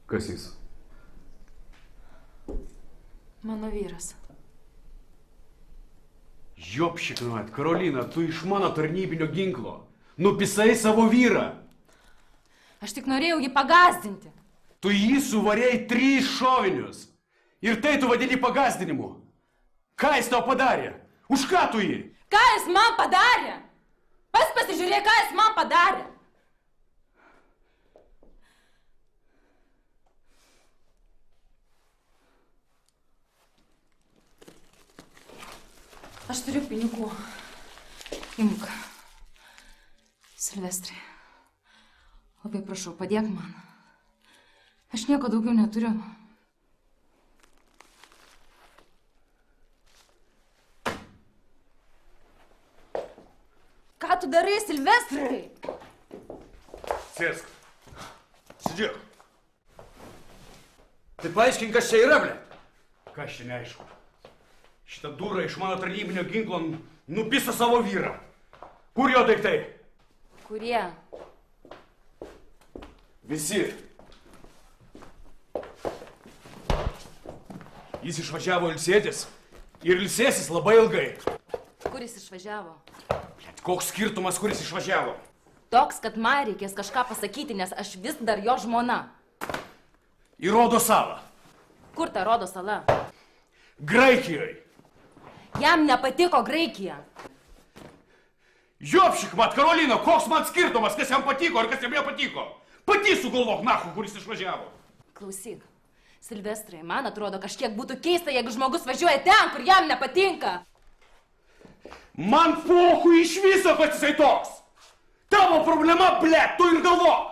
Kas jis? Mano vyras. Jopšiknuot, Karolina, tu iš mano tarnybinio ginklo. Nupisai savo vyrą. Aš tik norėjau jį pagazdinti. Tu jį suvarėjai 3 šovinius. Ir tai tu vadini pagazdinimu. Ką jis tau padarė? Už ką tu jį? Ką jis man padarė? Pasižiūrėk, ką jis man padarė. Aš turiu pinigų. Imk. Silvestrai, labai prašau, padėk man. Aš nieko daugiau neturiu. Ką tu darai, Silvestrai? Sėsk. Sėdėk. Tai paaiškink, kas čia yra, ble? Kas čia neaišku? Šitą durą iš mano tarnybinio ginklo nupisa savo vyrą. Kur jo daiktai? Kurie? Visi. Jis išvažiavo ilsėtis ir ilsėsis labai ilgai. Kur jis išvažiavo? Koks skirtumas, kuris išvažiavo? Toks, kad man reikės kažką pasakyti, nes aš vis dar jo žmona. Į Rodo salą. Kur ta Rodo sala? Graikijoje. Jam nepatiko Graikija. Jopšik, mat, Karolina, koks man skirtumas, kas jam patiko ir kas jam nepatiko? Pati sugalvok, nachu, kuris išvažiavo. Klausyk, Silvestrai, man atrodo, kažkiek būtų keista, jeigu žmogus važiuoja ten, kur jam nepatinka. Man pohui iš viso, kad jisai toks. Tavo problema, ble, tu ir galvok.